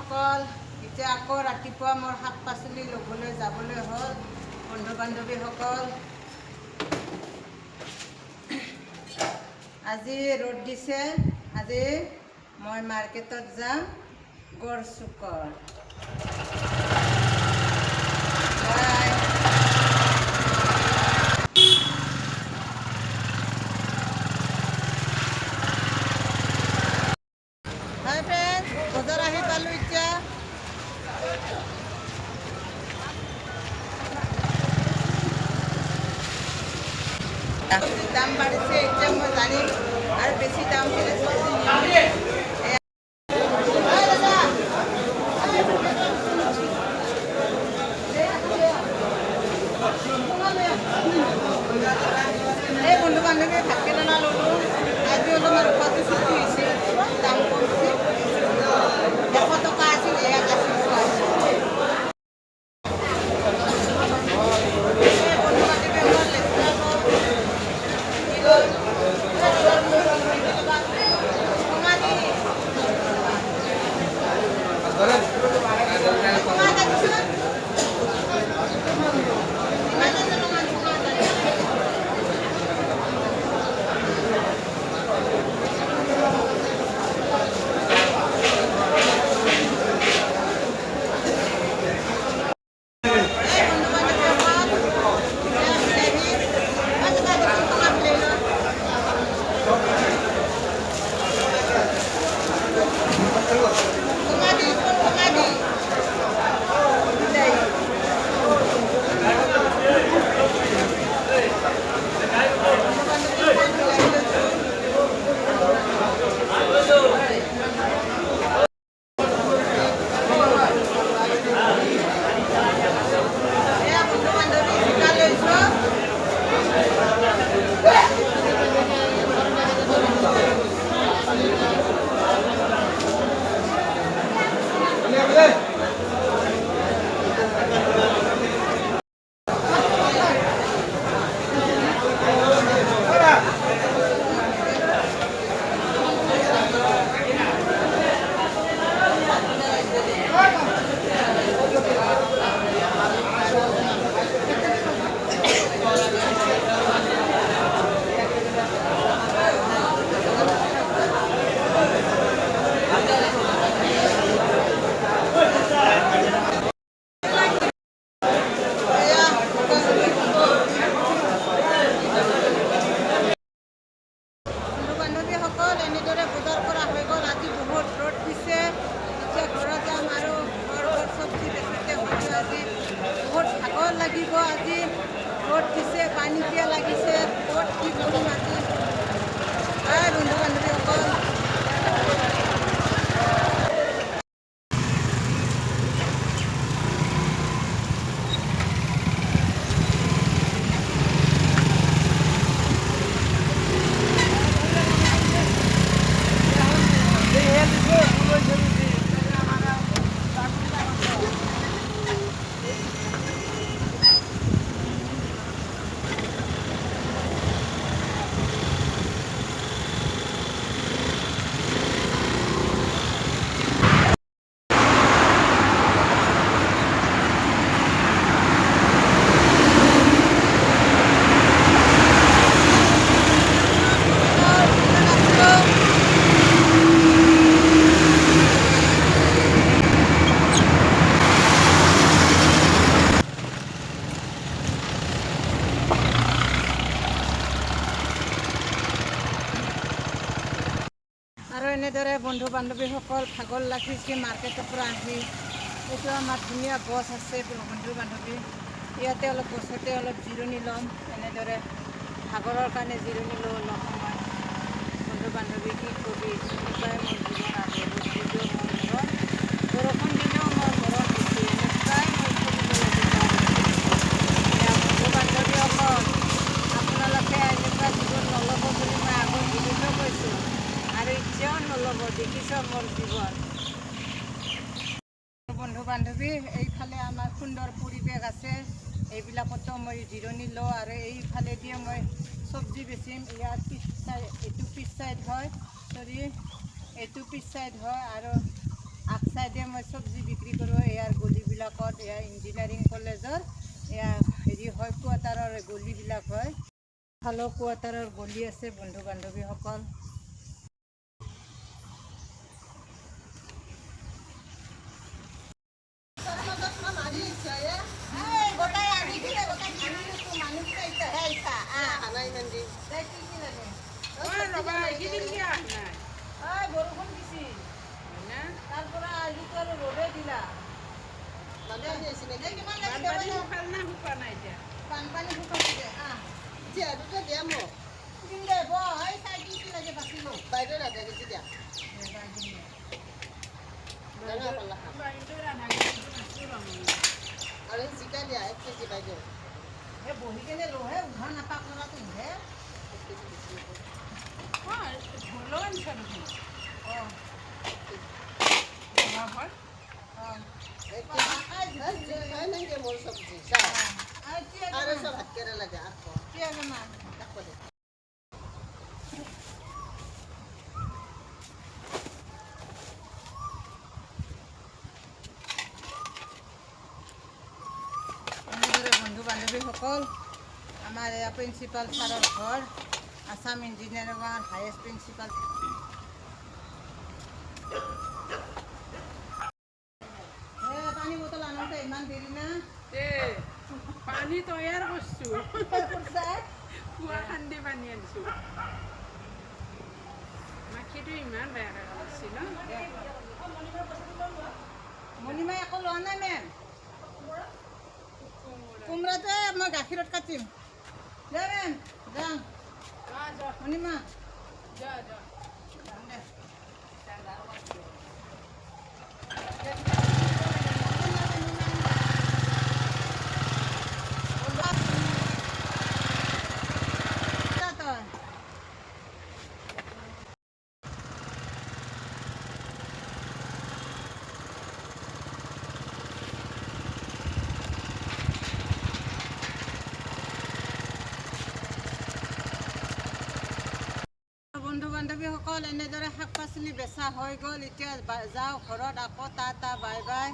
বান্ধৱীসকল, এতিয়া আকৌ ৰাতিপুৱা মোৰ শাক পাচলি ল'বলৈ যাবলৈ হ'ল। বন্ধু বান্ধৱীসকল, আজি ৰ'দ দিছে। আজি মই মাৰ্কেটত যাম গড়চুকৰ। হাই ফ্ৰেণ্ড, বজাৰ আহি পালোঁ এতিয়া। দাম বাঢ়িছে, এতিয়া মই জানিম আৰু বেছি দাম দিলে চব্জি এই বন্ধু বান্ধৱী ভাতকেৰেলা ল'লোঁ। আজি অলপমান উপাটো ছুটি হৈছে, দাম কমছে। 100 টকা আছিল, 80 টকা আছিল। এনেদৰে বজাৰ কৰা হৈ গ'ল। আজি বহুত ৰ'দ দিছে। এতিয়া ঘৰত যাম আৰু ঘৰ চব্জি বেচোঁতে হয়তো আজি বহুত ভাগৰ লাগিব। আজি ৰ'দ দিছে, পানী পিয়া লাগিছে, ক'ত কি কৰিম আজি। বন্ধু বান্ধৱীসকল, আৰু এনেদৰে বন্ধু বান্ধৱীসকল ভাগৰ লাগিছে মাৰ্কেটৰ পৰা আহি। এইটো আমাৰ ধুনীয়া গছ আছে বন্ধু বান্ধৱী, ইয়াতে অলপ গছতে অলপ জিৰণি ল'ম। এনেদৰে ভাগৰৰ কাৰণে জিৰণি লওঁ অলপ সময়। বন্ধু বান্ধৱী কি কবি, এনেকুৱাই মোৰ জীৱন আৰু যদিও মোৰ মৰণ, বৰষুণ দিলেও মোৰ মৰণ দিছে। এনেকুৱাই মই চলিব লাগিব। বন্ধু বান্ধৱীসকল, আপোনালোকে এনেকুৱা জীৱন নল'ব বুলি মই আগত ভিডিঅ'তো কৈছোঁ আৰু এতিয়াও নল'ব। দেখিছ মোৰ জীৱন। বন্ধু বান্ধৱী, এইফালে আমাৰ সুন্দৰ পৰিৱেশ আছে, এইবিলাকতো মই জিৰণি লওঁ আৰু এইফালেদিয়ে মই চব্জি বেচিম। ইয়াৰ পিছ চাইড, এইটো পিছ চাইড হয়, এইটো পিছ চাইড হয় আৰু আগ চাইডে মই চব্জি বিক্ৰী কৰোঁ। ইয়াৰ গলিবিলাকত এয়া ইঞ্জিনিয়াৰিং কলেজৰ এয়া হেৰি হয়, কোৱাৰ্টাৰৰ গলিবিলাক হয়। ভালো কোৱাৰ্টাৰৰ গলি আছে বন্ধু বান্ধৱীসকল। বৰষুণ দিছি তাৰ পৰা আজিতো আৰু ৰ'দে দিলা। বানপানী শুকাইছে দে দুটা দিয়া মোক দিম দে বই চাই কি লাগে বাচি লো বাইদেউ ৰাধা গেছি দিয়া আৰু জিকা দিয়া 1 কেজি বাইদেউ এই বহি কেনে লোহে উঠা নাপাক ল'ৰাটো উঠে 1 কেজি দিছি ঝোলো আনছা নেকি মোৰ চব্জি আৰু সব ভাত কেৰে লাগে আকৌ কি আছে মা দেখো দে এনেদৰে বন্ধু বান্ধৱীসকল আমাৰ এয়া প্ৰিন্সিপাল ছাৰৰ ঘৰ আসাম ইঞ্জিনিয়াৰিঙৰ হায়েষ্ট প্ৰিন্সিপাল পানী বটল আনোতে ইমান দেৰি না পানী তৈয়াৰ কৰিছোঁ কুঁৱা খান্দি পানী আনিছোঁ মাখিটো ইমান বেয়াকৈ কৰিছিল মণিমাই একো লোৱা নাই মেম কোমৰাটোৱে মই গাখীৰত কাটিম দে মেম যাওঁ মণিমা যাওঁ দে বন্ধু বান্ধৱীসকল এনেদৰে শাক পাচলি বেচা হৈ গ'ল। এতিয়া যাওঁ ঘৰত আকৌ টাটা বাই বাই।